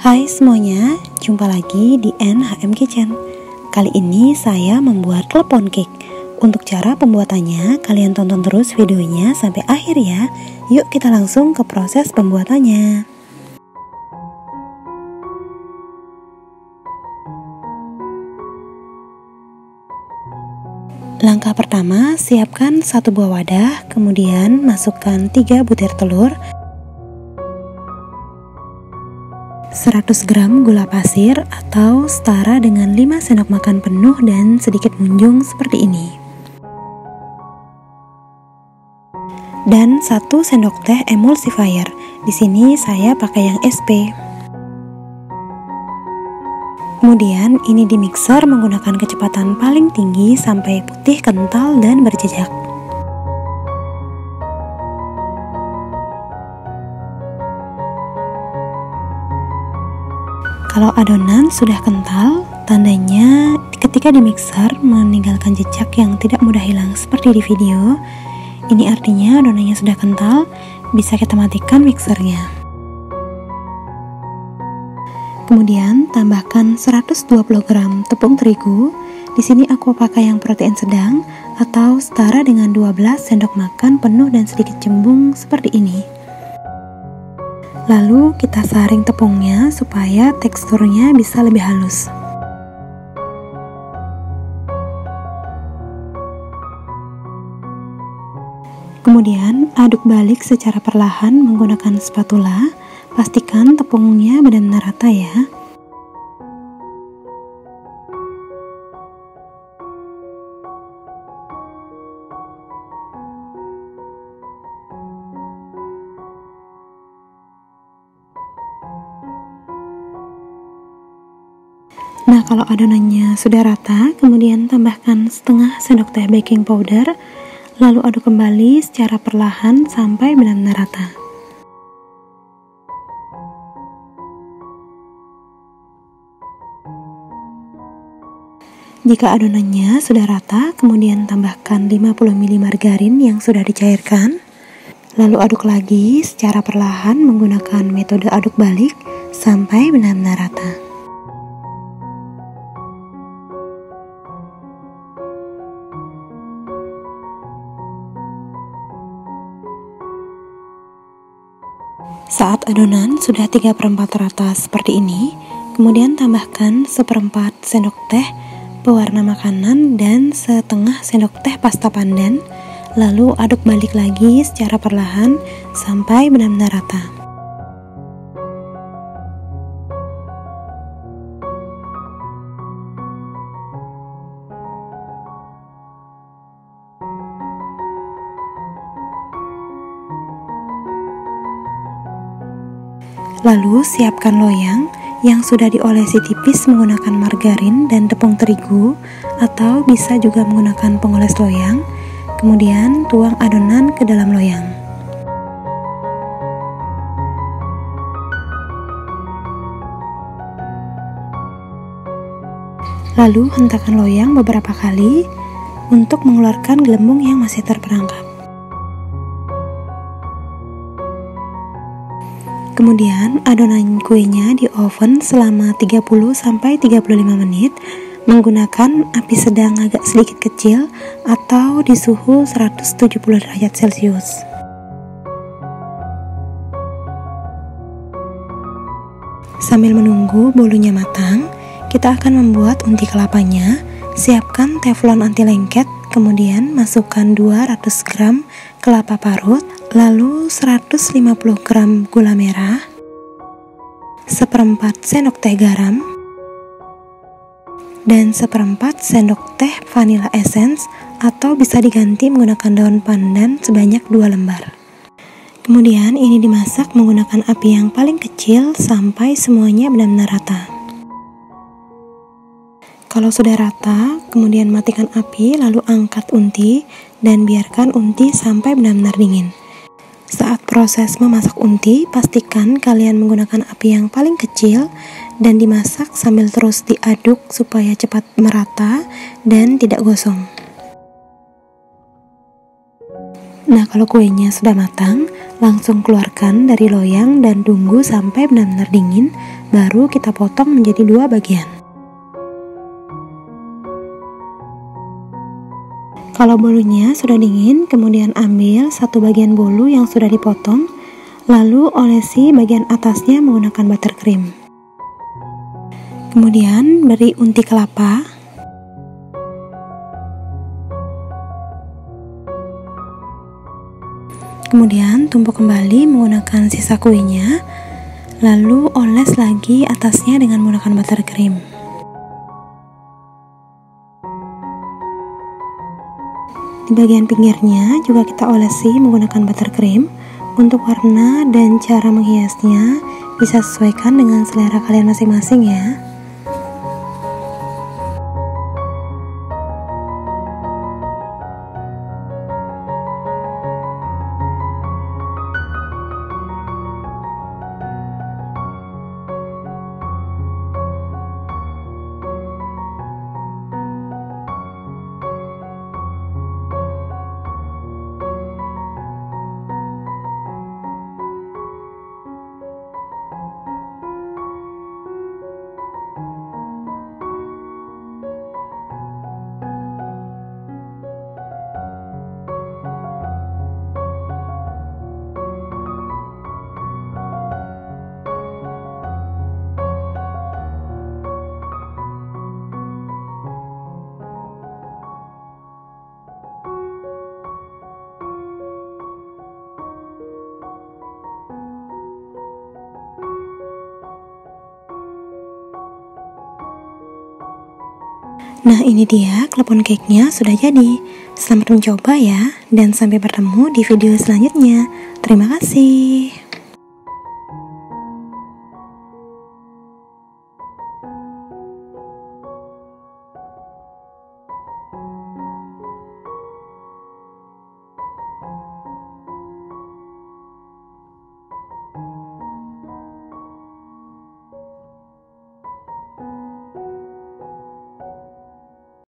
Hai semuanya, jumpa lagi di NHM Kitchen. Kali ini saya membuat klepon cake. Untuk cara pembuatannya, kalian tonton terus videonya sampai akhir ya. Yuk kita langsung ke proses pembuatannya. Langkah pertama, siapkan 1 buah wadah, kemudian masukkan 3 butir telur, 100 gram gula pasir atau setara dengan 5 sendok makan penuh dan sedikit munjung seperti ini. Dan 1 sendok teh emulsifier. Di sini saya pakai yang SP. Kemudian ini di mixer menggunakan kecepatan paling tinggi sampai putih kental dan berjejak. Kalau adonan sudah kental, tandanya ketika di mixer meninggalkan jejak yang tidak mudah hilang seperti di video. Ini artinya adonannya sudah kental, bisa kita matikan mixernya. Kemudian tambahkan 120 gram tepung terigu. Di sini aku pakai yang protein sedang atau setara dengan 12 sendok makan penuh dan sedikit cembung seperti ini. Lalu kita saring tepungnya supaya teksturnya bisa lebih halus. Kemudian aduk balik secara perlahan menggunakan spatula. Pastikan tepungnya benar-benar rata ya. Nah, kalau adonannya sudah rata, kemudian tambahkan setengah sendok teh baking powder, lalu aduk kembali secara perlahan sampai benar-benar rata. Jika adonannya sudah rata, kemudian tambahkan 50 ml margarin yang sudah dicairkan, lalu aduk lagi secara perlahan menggunakan metode aduk balik sampai benar-benar rata. Saat adonan sudah 3/4 rata seperti ini, kemudian tambahkan 1/4 sendok teh pewarna makanan dan setengah sendok teh pasta pandan, lalu aduk balik lagi secara perlahan sampai benar-benar rata. Lalu siapkan loyang yang sudah diolesi tipis menggunakan margarin dan tepung terigu, atau bisa juga menggunakan pengoles loyang. Kemudian tuang adonan ke dalam loyang. Lalu hentakan loyang beberapa kali untuk mengeluarkan gelembung yang masih terperangkap. Kemudian adonan kuenya di oven selama 30-35 menit menggunakan api sedang agak sedikit kecil atau di suhu 170 derajat Celcius. Sambil menunggu bolunya matang, kita akan membuat unti kelapanya. Siapkan teflon anti lengket, kemudian masukkan 200 gram kelapa parut, lalu 150 gram gula merah, 1/4 sendok teh garam, dan 1/4 sendok teh vanilla essence atau bisa diganti menggunakan daun pandan sebanyak 2 lembar. Kemudian ini dimasak menggunakan api yang paling kecil sampai semuanya benar-benar rata. Kalau sudah rata, kemudian matikan api, lalu angkat unti dan biarkan unti sampai benar-benar dingin. Saat proses memasak unti, pastikan kalian menggunakan api yang paling kecil dan dimasak sambil terus diaduk supaya cepat merata dan tidak gosong. Nah, kalau kuenya sudah matang, Langsung keluarkan dari loyang dan tunggu sampai benar-benar dingin, baru kita potong menjadi 2 bagian. Kalau bolunya sudah dingin, kemudian ambil 1 bagian bolu yang sudah dipotong, lalu olesi bagian atasnya menggunakan buttercream. Kemudian beri unti kelapa, kemudian tumpuk kembali menggunakan sisa kuenya, lalu oles lagi atasnya dengan menggunakan buttercream. Di bagian pinggirnya juga kita olesi menggunakan buttercream. Untuk warna dan cara menghiasnya bisa sesuaikan dengan selera kalian masing-masing ya. Nah, ini dia klepon cake-nya sudah jadi. Selamat mencoba ya, dan sampai bertemu di video selanjutnya. Terima kasih.